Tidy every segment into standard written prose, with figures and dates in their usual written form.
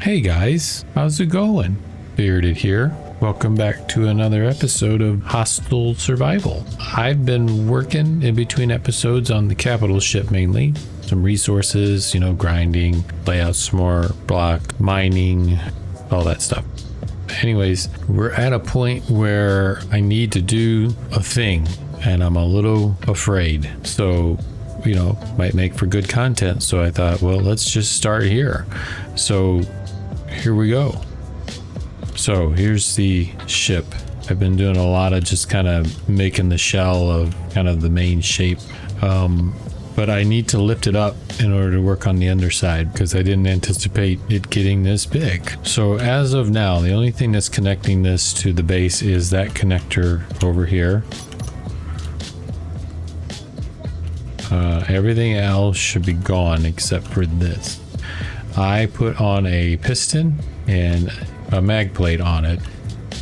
Hey guys, how's it going? Bearded here. Welcome back to another episode of Hostile Survival. I've been working in between episodes on the capital ship mainly. Some resources, grinding, lay out some more block, mining, all that stuff. Anyways, we're at a point where I need to do a thing and I'm a little afraid. So, might make for good content. So I thought, well, let's just start here. So here we go. So here's the ship. I've been doing a lot of just kind of making the shell of kind of the main shape. But I need to lift it up in order to work on the underside because I didn't anticipate it getting this big. So as of now, the only thing that's connecting this to the base is that connector over here. Everything else should be gone except for this. I put on a piston and a mag plate on it,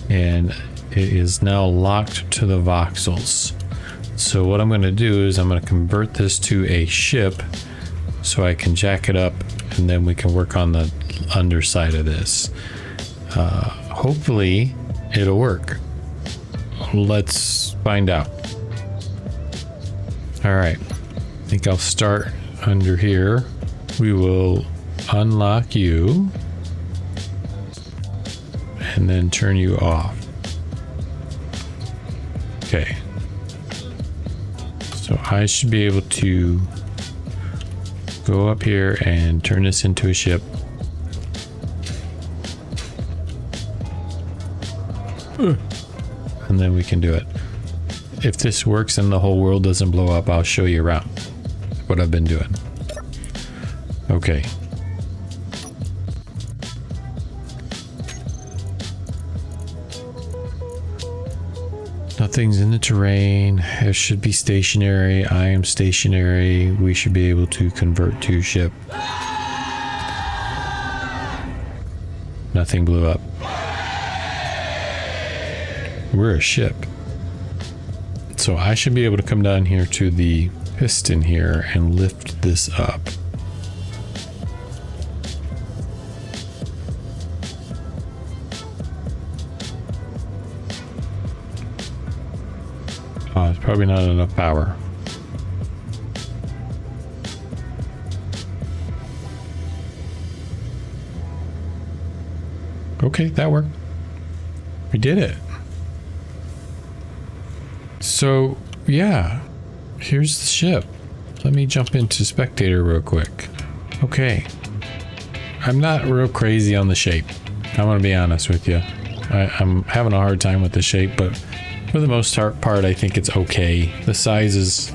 and it is now locked to the voxels. So what I'm going to do is I'm going to convert this to a ship so I can jack it up, and then we can work on the underside of this. Hopefully it'll work. Let's find out. All right, I think I'll start under here. We will unlock you and then turn you off. Okay. So I should be able to go up here and turn this into a ship. And then we can do it. If this works and the whole world doesn't blow up, I'll show you around what I've been doing. Okay. Nothing's in the terrain. It should be stationary. I am stationary. We should be able to convert to ship. Nothing blew up. We're a ship. So I should be able to come down here to the piston here and lift this up. It's probably not enough power. Okay, that worked. We did it. So, yeah, here's the ship. Let me jump into spectator real quick. Okay. I'm not real crazy on the shape. I'm going to be honest with you. I'm having a hard time with the shape, but for the most part, I think it's okay. The size is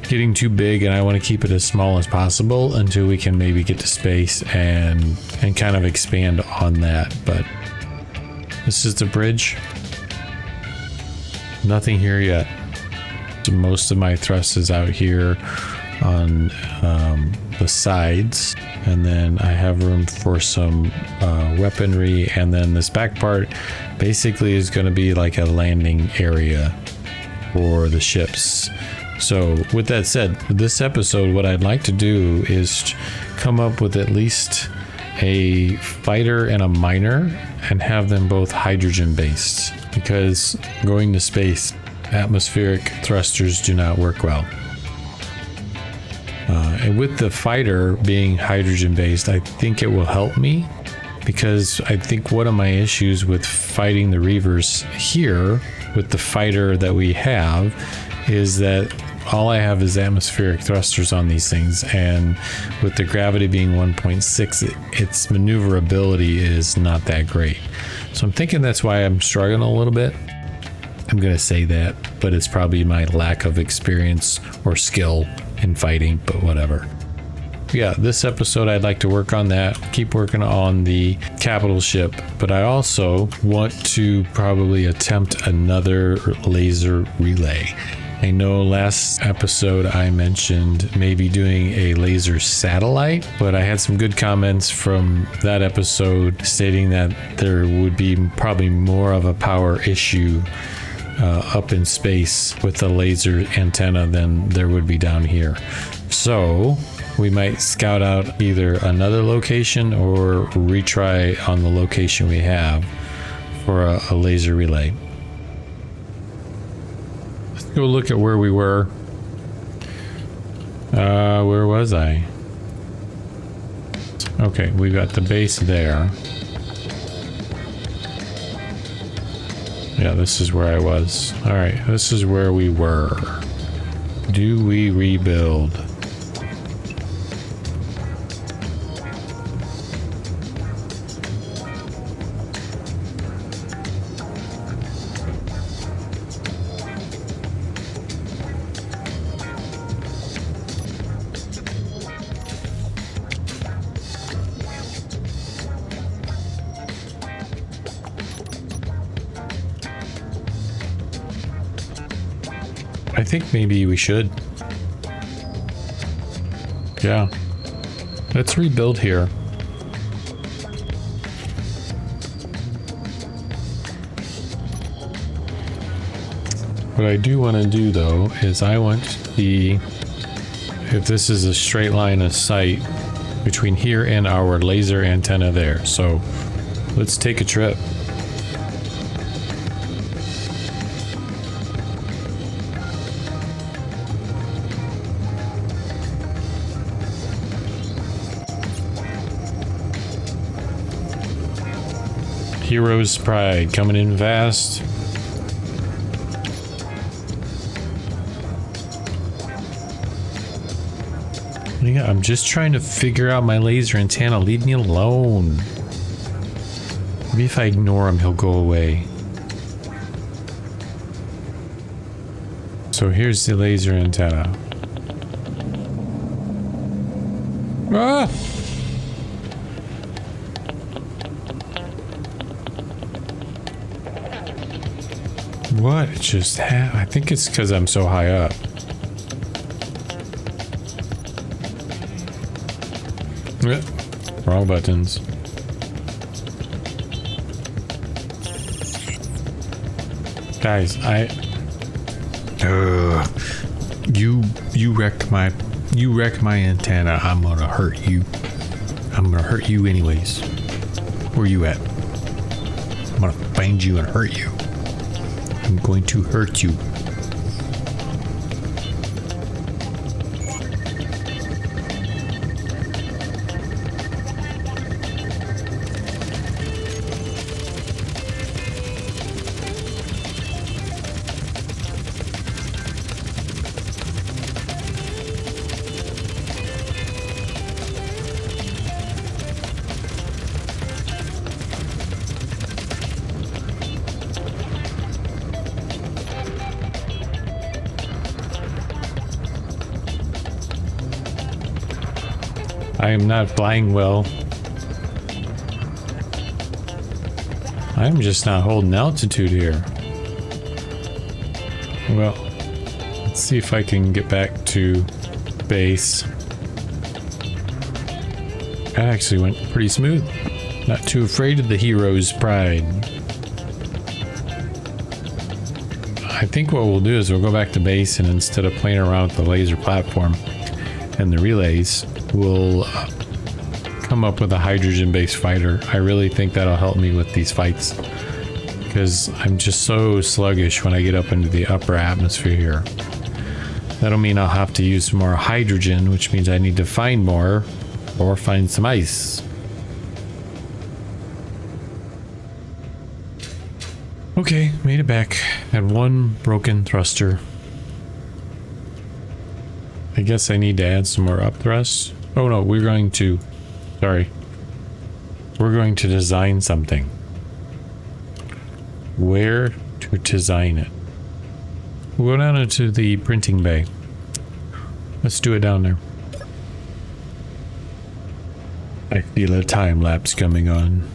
getting too big and I want to keep it as small as possible until we can maybe get to space and kind of expand on that. But this is the bridge. Nothing here yet. So most of my thrust is out here on the sides, and then I have room for some weaponry, and then this back part basically is going to be like a landing area for the ships. So with that said, this episode, what I'd like to do is come up with at least a fighter and a miner and have them both hydrogen based, because going to space, atmospheric thrusters do not work well. And with the fighter being hydrogen based, I think it will help me, because I think one of my issues with fighting the Reavers here with the fighter that we have is that all I have is atmospheric thrusters on these things, and with the gravity being 1.6, its maneuverability is not that great. So I'm thinking that's why I'm struggling a little bit. I'm gonna say that, but it's probably my lack of experience or skill in fighting, but whatever. Yeah, this episode I'd like to work on that, keep working on the capital ship, but I also want to probably attempt another laser relay. I know last episode I mentioned maybe doing a laser satellite, but I had some good comments from that episode stating that there would be probably more of a power issue up in space with the laser antenna than there would be down here. So we might scout out either another location or retry on the location we have for a laser relay. Let's go look at where we were. Where was I? Okay, we got the base there. Yeah, this is where I was. All right, this is where we were. Do we rebuild? I think maybe we should. Yeah. Let's rebuild here. What I do want to do though is I want to see if this is a straight line of sight between here and our laser antenna there. So let's take a trip. Hero's Pride coming in fast. Yeah, I'm just trying to figure out my laser antenna. Leave me alone. Maybe if I ignore him, he'll go away. So here's the laser antenna. Ah! What? It just I think it's because I'm so high up. Wrong buttons. Guys, you wrecked my antenna. I'm gonna hurt you. I'm gonna hurt you anyways. Where you at? I'm gonna find you and hurt you. I'm going to hurt you. I am not flying well. I'm just not holding altitude here. Well, let's see if I can get back to base. That actually went pretty smooth. Not too afraid of the Hero's Pride. I think what we'll do is we'll go back to base, and instead of playing around with the laser platform and the relays, we'll come up with a hydrogen-based fighter. I really think that'll help me with these fights, because I'm just so sluggish when I get up into the upper atmosphere here. That'll mean I'll have to use more hydrogen, which means I need to find more or find some ice. Okay, made it back. Had one broken thruster. I guess I need to add some more up thrusts. Oh no, we're going to design something. Where to design it? We'll go down into the printing bay. Let's do it down there. I feel a time lapse coming on.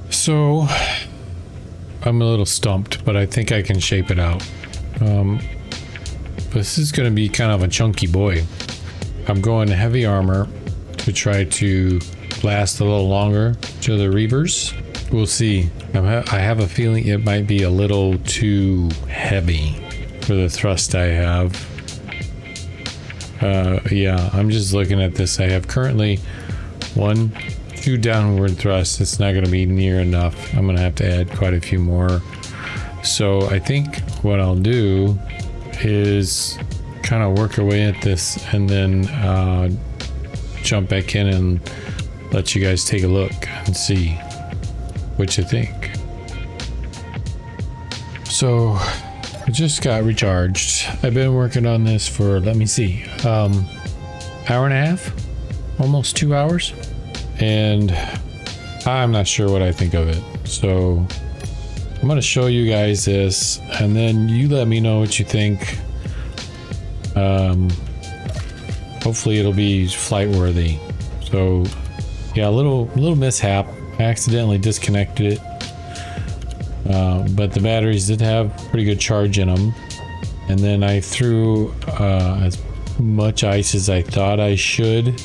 So I'm a little stumped, but I think I can shape it out. This is going to be kind of a chunky boy. I'm going heavy armor to try to last a little longer to the Reavers. We'll see. I have a feeling it might be a little too heavy for the thrust I have. Yeah, I'm just looking at this. I have currently 2 downward thrusts. It's not going to be near enough. I'm going to have to add quite a few more. So I think what I'll do is kind of work our way at this and then jump back in and let you guys take a look and see what you think. So I just got recharged. I've been working on this for, let me see, hour and a half, almost 2 hours, and I'm not sure what I think of it. So I'm going to show you guys this and then you let me know what you think. Hopefully it'll be flight worthy. So yeah, a little mishap. I accidentally disconnected it, but the batteries did have pretty good charge in them, and then I threw as much ice as I thought I should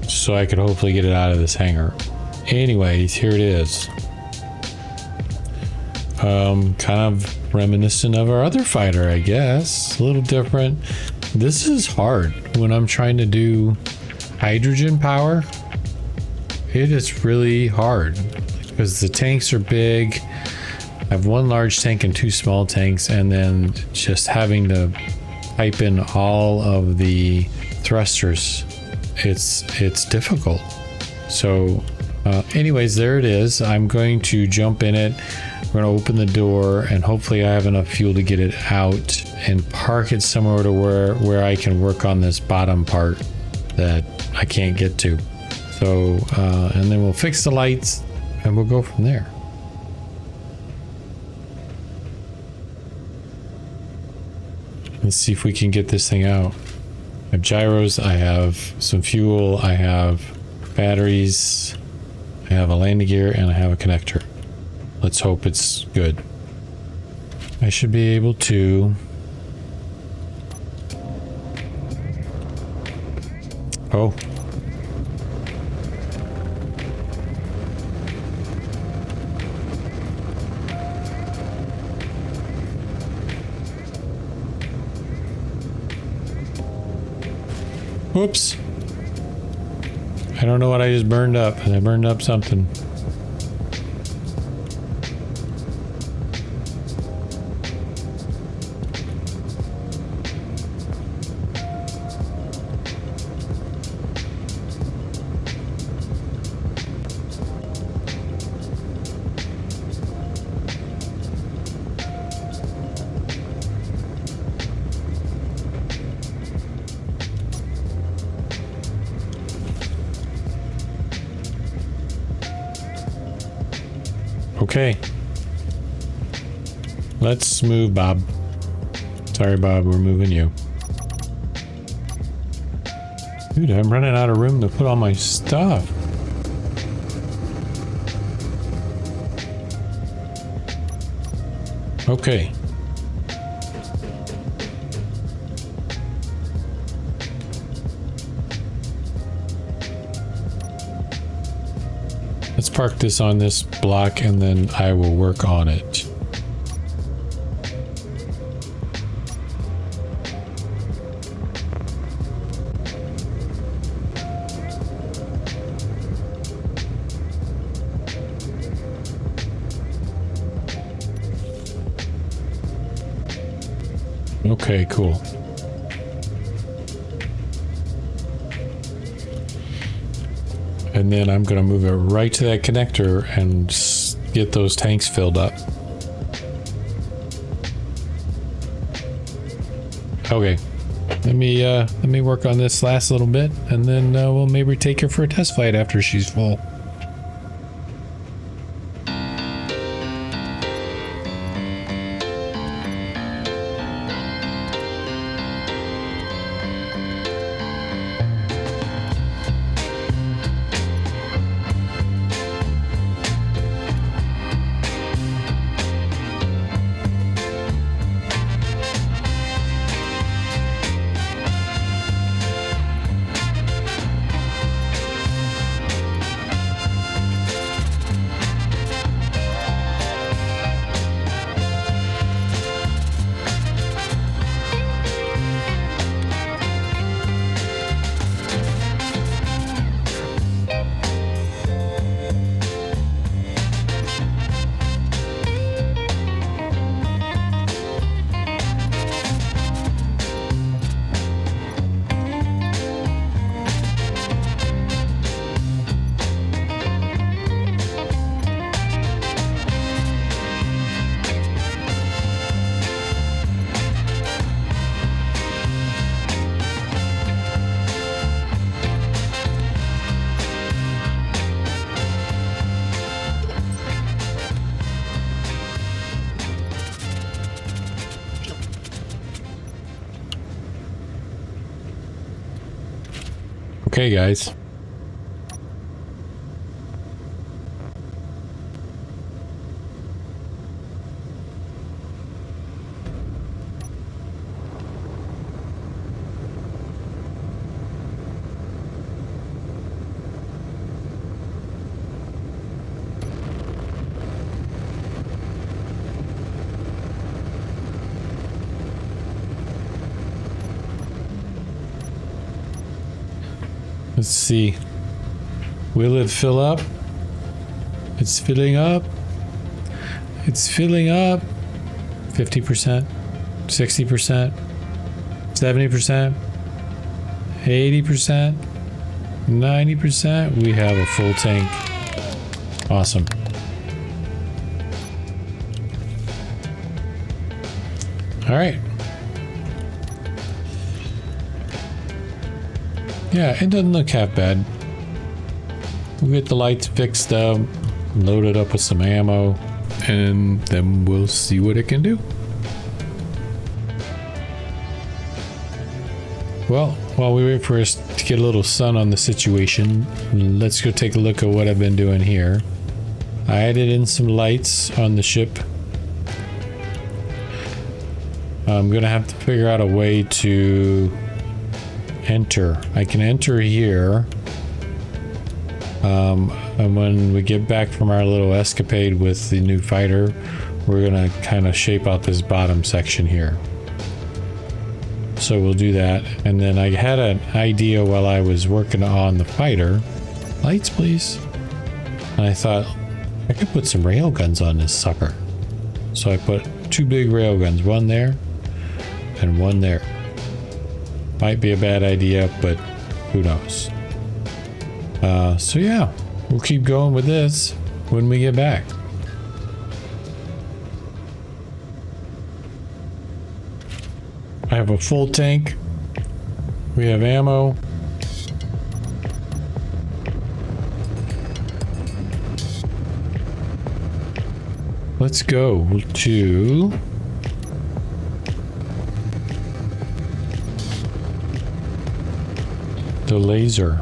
so I could hopefully get it out of this hangar. Anyways, here it is. Kind of reminiscent of our other fighter, I guess. A little different. This is hard when I'm trying to do hydrogen power. It is really hard because the tanks are big. I have 1 large tank and 2 small tanks, and then just having to pipe in all of the thrusters. It's difficult. So anyways, there it is. I'm going to jump in it. We're going to open the door and hopefully I have enough fuel to get it out and park it somewhere to where I can work on this bottom part that I can't get to. So, and then we'll fix the lights and we'll go from there. Let's see if we can get this thing out. I have gyros, I have some fuel, I have batteries, I have a landing gear, and I have a connector. Let's hope it's good. I should be able to... Oh. Whoops. I don't know what I just burned up. I burned up something. Okay. Let's move, Bob. Sorry, Bob, we're moving you. Dude, I'm running out of room to put all my stuff. Okay. Let's park this on this block and then I will work on it. Okay, cool. And then I'm going to move it right to that connector and get those tanks filled up. Okay, let me work on this last little bit, and then we'll maybe take her for a test flight after she's full. Okay, guys. Let's see. Will it fill up? It's filling up. It's filling up. 50%, 60%, 70%, 80%, 90%. We have a full tank. Awesome. All right. Yeah, it doesn't look half bad. We'll get the lights fixed up, load it up with some ammo, and then we'll see what it can do. Well, while we wait for us to get a little sun on the situation, let's go take a look at what I've been doing here. I added in some lights on the ship. I'm gonna have to figure out a way to enter. I can enter here. And when we get back from our little escapade with the new fighter, we're gonna kind of shape out this bottom section here. So we'll do that. And then I had an idea while I was working on the fighter. Lights, please. And I thought I could put some rail guns on this sucker. So I put two big rail guns, one there and one there. Might be a bad idea, but who knows? So yeah, we'll keep going with this when we get back. I have a full tank. We have ammo. Let's go to the laser.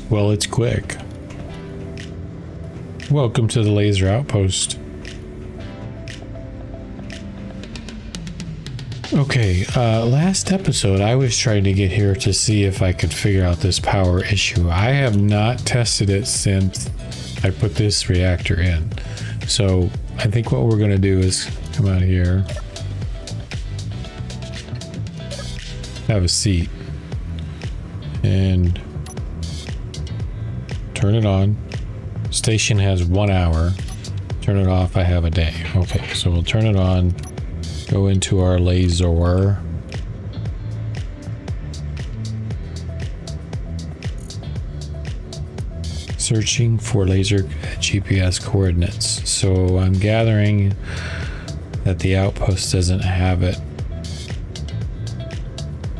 Well, it's quick. Welcome to the laser outpost. Okay, last episode I was trying to get here to see if I could figure out this power issue. I have not tested it since I put this reactor in. So I think what we're gonna do is come out here, have a seat, and turn it on. Station has 1 hour. Turn it off, I have a day. Okay, so we'll turn it on, go into our laser. Searching for laser GPS coordinates. So I'm gathering that the outpost doesn't have it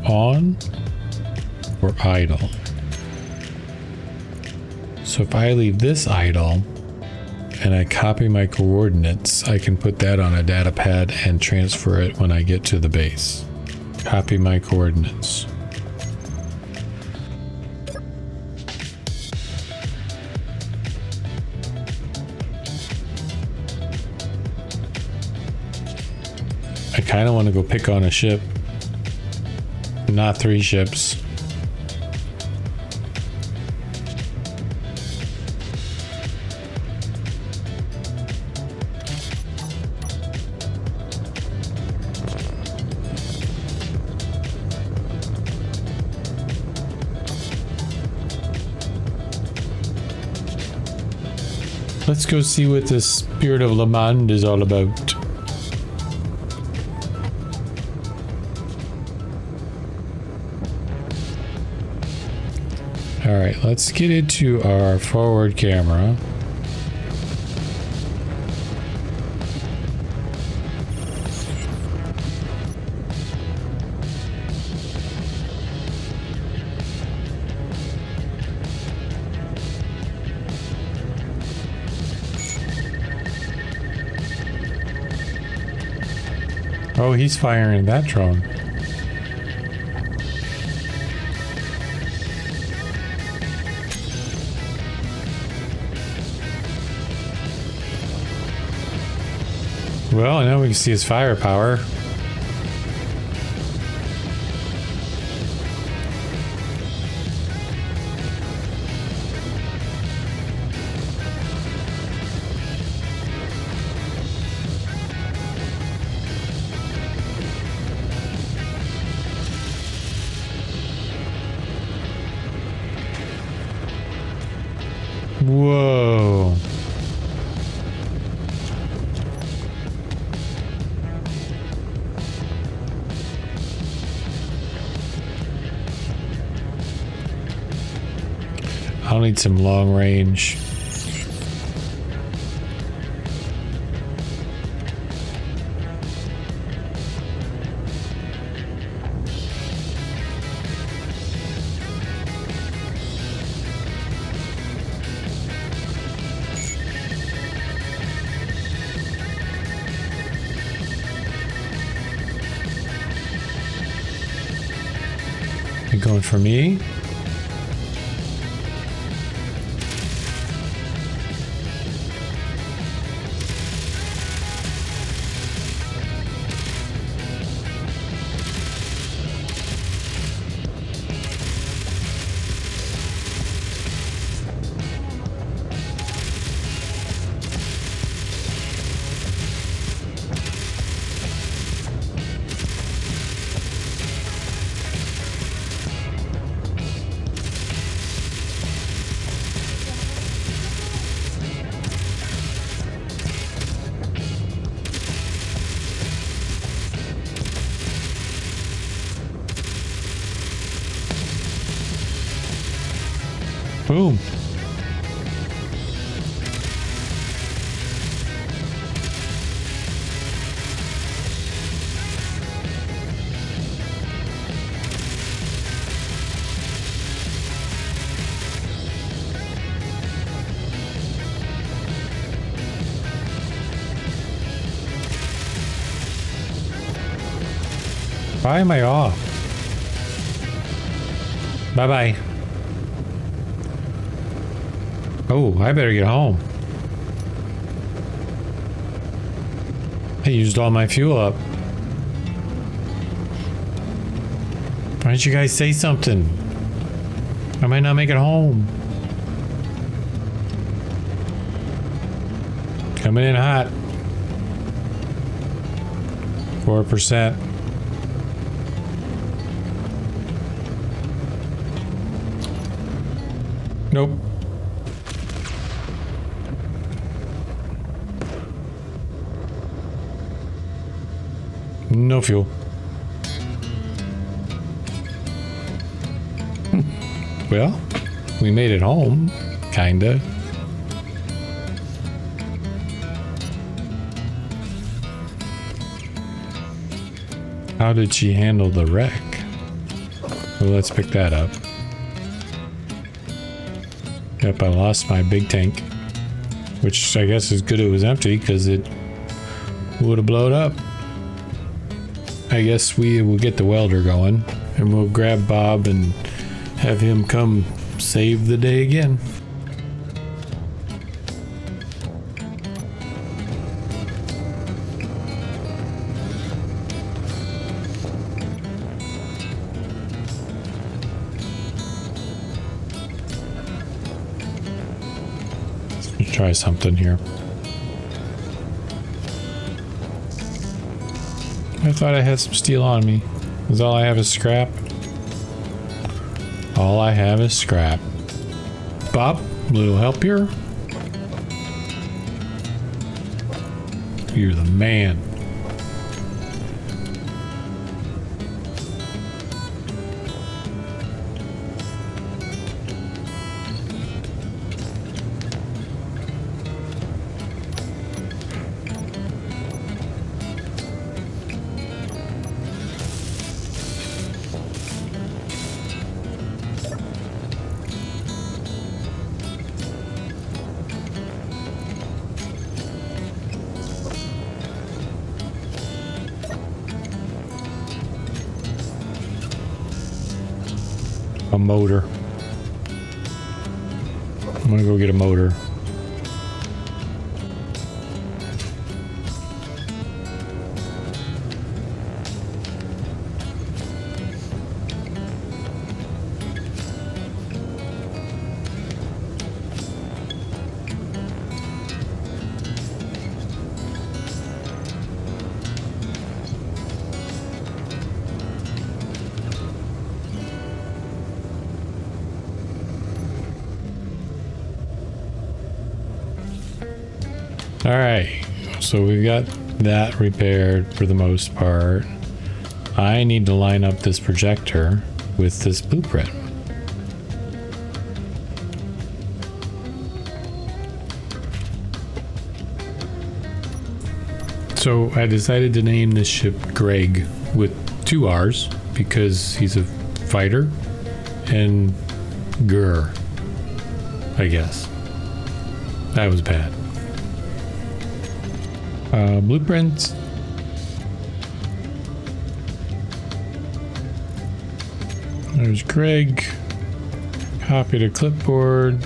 on or idle. So if I leave this idle and I copy my coordinates, I can put that on a data pad and transfer it when I get to the base. Copy my coordinates. I kind of want to go pick on a ship, not 3 ships. Let's go see what the Spirit of Le Monde is all about. All right, let's get into our forward camera. Oh, he's firing that drone. Well, now we can see his firepower. Whoa. I'll need some long range. You going for me? Boom. Why am I off? Bye-bye. Oh, I better get home. I used all my fuel up. Why don't you guys say something? I might not make it home. Coming in hot. 4%. Nope. No fuel. Well, we made it home, kinda. How did she handle the wreck? Well, let's pick that up. Yep, I lost my big tank, which I guess is good it was empty because it would have blown up. I guess we will get the welder going and we'll grab Bob and have him come save the day again. Let's try something here. I thought I had some steel on me. Is all I have is scrap? All I have is scrap. Bob, a little help here? You're the man. A motor. I'm gonna go get a motor. All right, so we've got that repaired for the most part. I need to line up this projector with this blueprint. So I decided to name this ship Grreg with 2 R's because he's a fighter, and Grr, I guess. That was bad. Blueprints. There's Grreg. Copy to clipboard.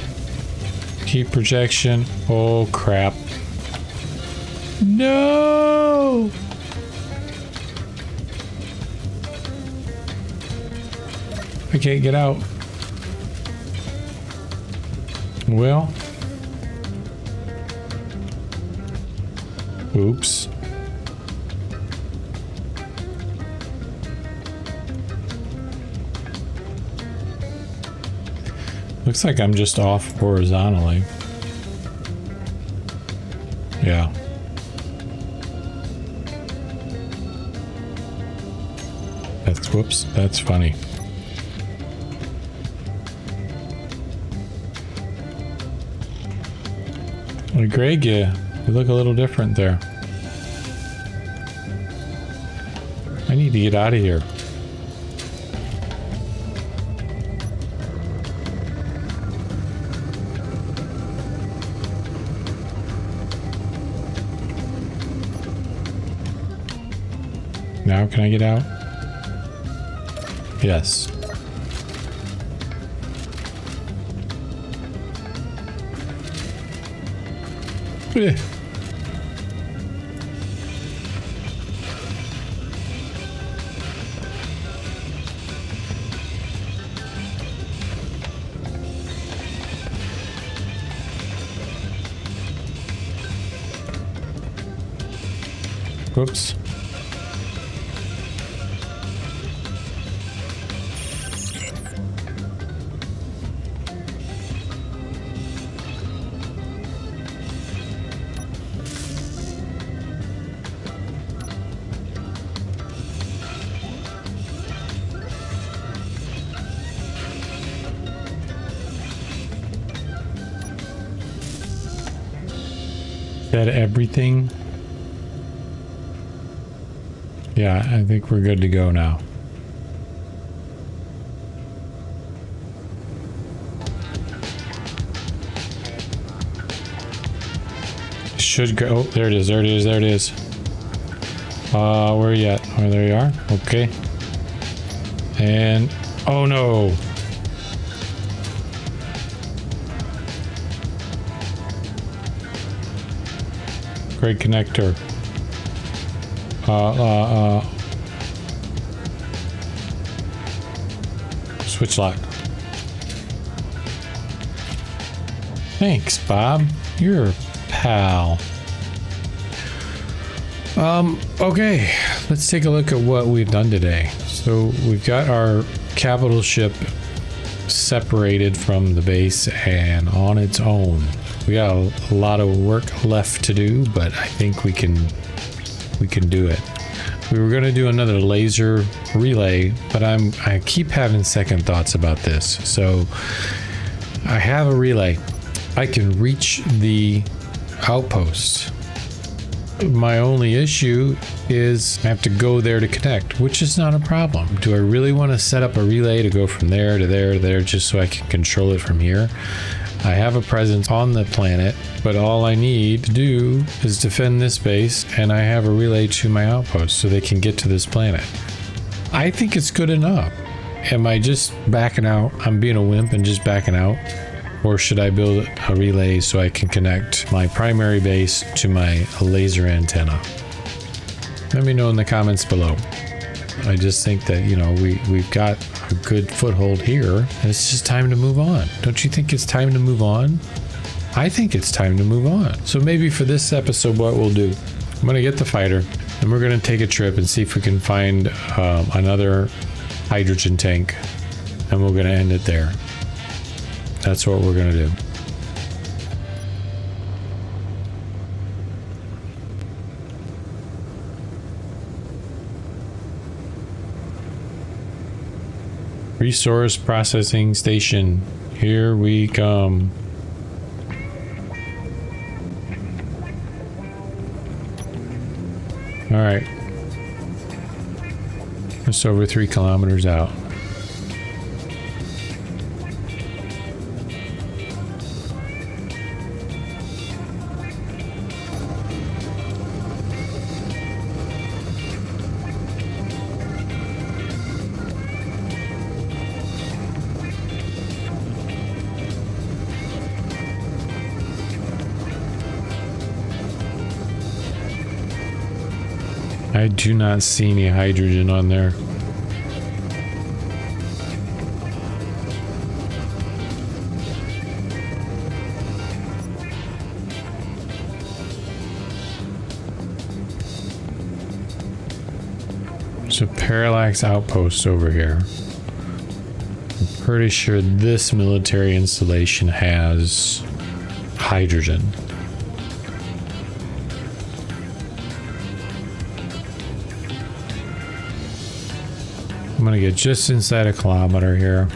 Keep projection. Oh crap. No! I can't get out. Well. Oops. Looks like I'm just off horizontally. Yeah. Whoops, that's funny. Well, Grreg, you look a little different there. I need to get out of here. Now can I get out? Yes. Whoops. Is that everything? Yeah, I think we're good to go now. Should go. Oh, there it is. There it is. There it is. Where are you at? Oh, there you are. Okay. And oh no. Great connector. Switch lock. Thanks, Bob. You're a pal. Okay, let's take a look at what we've done today. So we've got our capital ship separated from the base and on its own. We got a lot of work left to do, but I think we can do it. We were going to do another laser relay, but I keep having second thoughts about this. So I have a relay. I can reach the outpost. My only issue is I have to go there to connect, which is not a problem. Do I really want to set up a relay to go from there to there to there just so I can control it from here? I have a presence on the planet, but all I need to do is defend this base, and I have a relay to my outpost so they can get to this planet. I think it's good enough. am I just backing out? I'm being a wimp and just backing out? Or should I build a relay so I can connect my primary base to my laser antenna? Let me know in the comments below. I just think that, you know, we've got a good foothold here, and it's just time to move on. Don't you think it's time to move on? I think it's time to move on. So maybe for this episode, what we'll do, I'm gonna get the fighter, and we're gonna take a trip and see if we can find another hydrogen tank, and we're gonna end it there. That's what we're gonna do. Resource processing station. Here we come. All right. Just over 3 kilometers out. I do not see any hydrogen on there. There's a parallax outpost over here. I'm pretty sure this military installation has hydrogen. I'm gonna get just inside a kilometer here.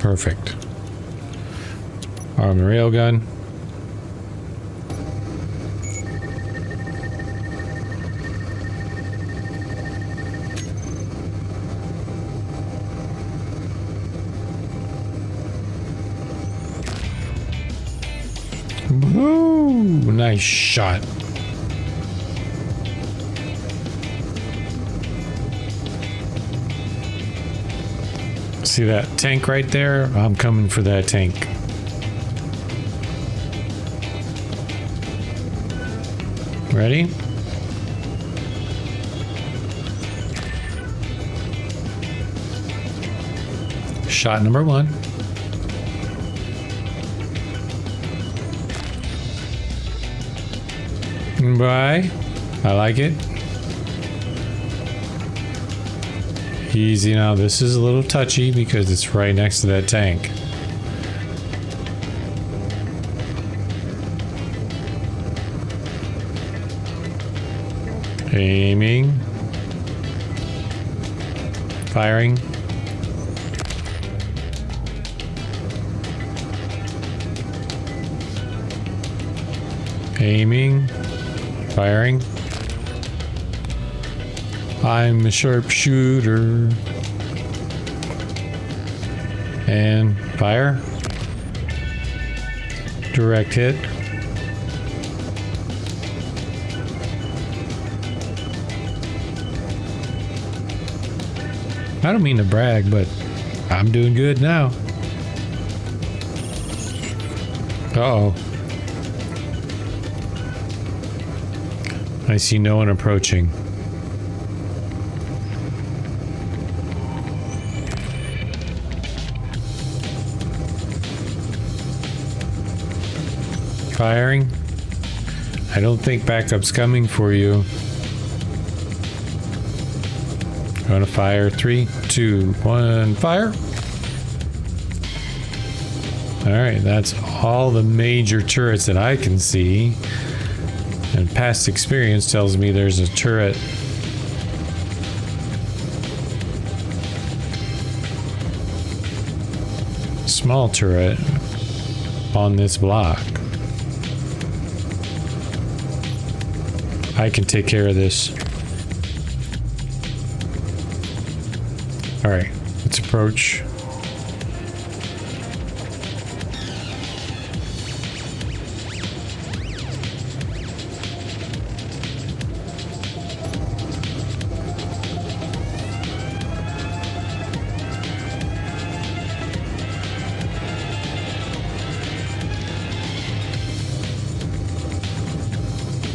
Perfect. Arm the railgun. Woo! Nice shot. See that tank right there? I'm coming for that tank. Ready? Shot number 1. Bye. I like it. Easy now. This is a little touchy because it's right next to that tank. Aiming. Firing. Aiming. Firing. I'm a sharpshooter. And fire. Direct hit. I don't mean to brag, but I'm doing good now. Uh-oh. I see no one approaching. Firing. I don't think backup's coming for you. Gonna fire. 3, 2, 1, fire. Alright, that's all the major turrets that I can see. And past experience tells me there's a turret small turret on this block. I can take care of this. All right, let's approach.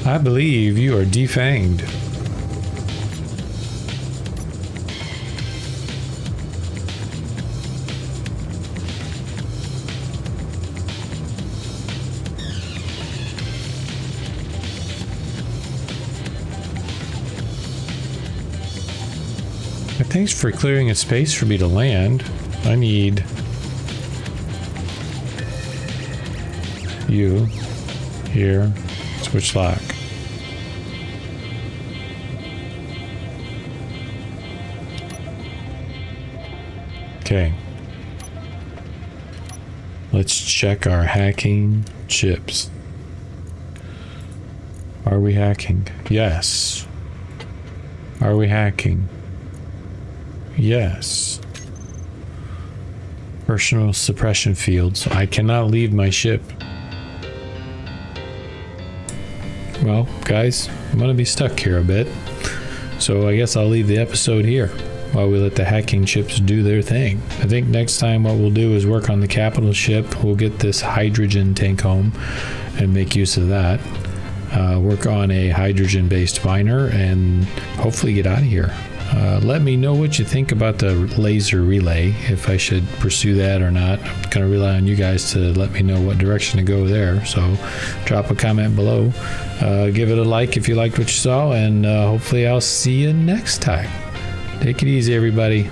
I believe you are defanged. Thanks for clearing a space for me to land. I need you here. Switch lock. Okay. Let's check our hacking chips. Are we hacking? Yes. Are we hacking? Yes. Personal suppression fields. I cannot leave my ship. Well, guys, I'm gonna be stuck here a bit. So I guess I'll leave the episode here while we let the hacking chips do their thing. I think next time what we'll do is work on the capital ship. We'll get this hydrogen tank home and make use of that. Work on a hydrogen-based miner and hopefully get out of here. Let me know what you think about the laser relay, if I should pursue that or not. I'm going to rely on you guys to let me know what direction to go there. So drop a comment below. Give it a like if you liked what you saw, and hopefully I'll see you next time. Take it easy, everybody.